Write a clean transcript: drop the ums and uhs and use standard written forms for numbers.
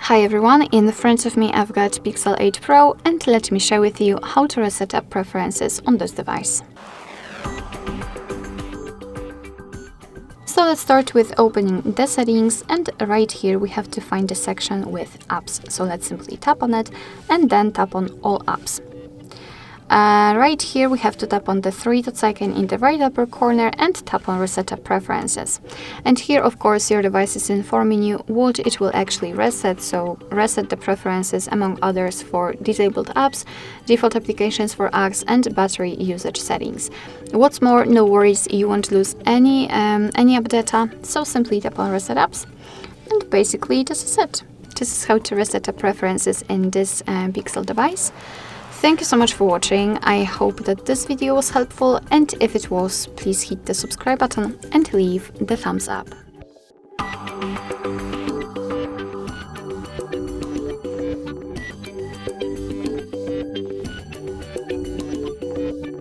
Hi everyone, in front of me I've got Pixel 8 Pro and let me share with you how to reset app preferences on this device. So let's start with opening the settings, and right here we have to find the section with apps. So let's simply tap on it and then tap on all apps. Right here we have to tap on the three dots icon in the right upper corner and tap on Reset App Preferences. And here of course your device is informing you what it will actually reset, so reset the preferences among others for disabled apps, default applications for apps and battery usage settings. What's more, no worries, you won't lose any app data, so simply tap on Reset Apps and basically this is it. This is how to reset the preferences in this Pixel device. Thank you so much for watching. I hope that this video was helpful, and if it was, please hit the subscribe button and leave the thumbs up.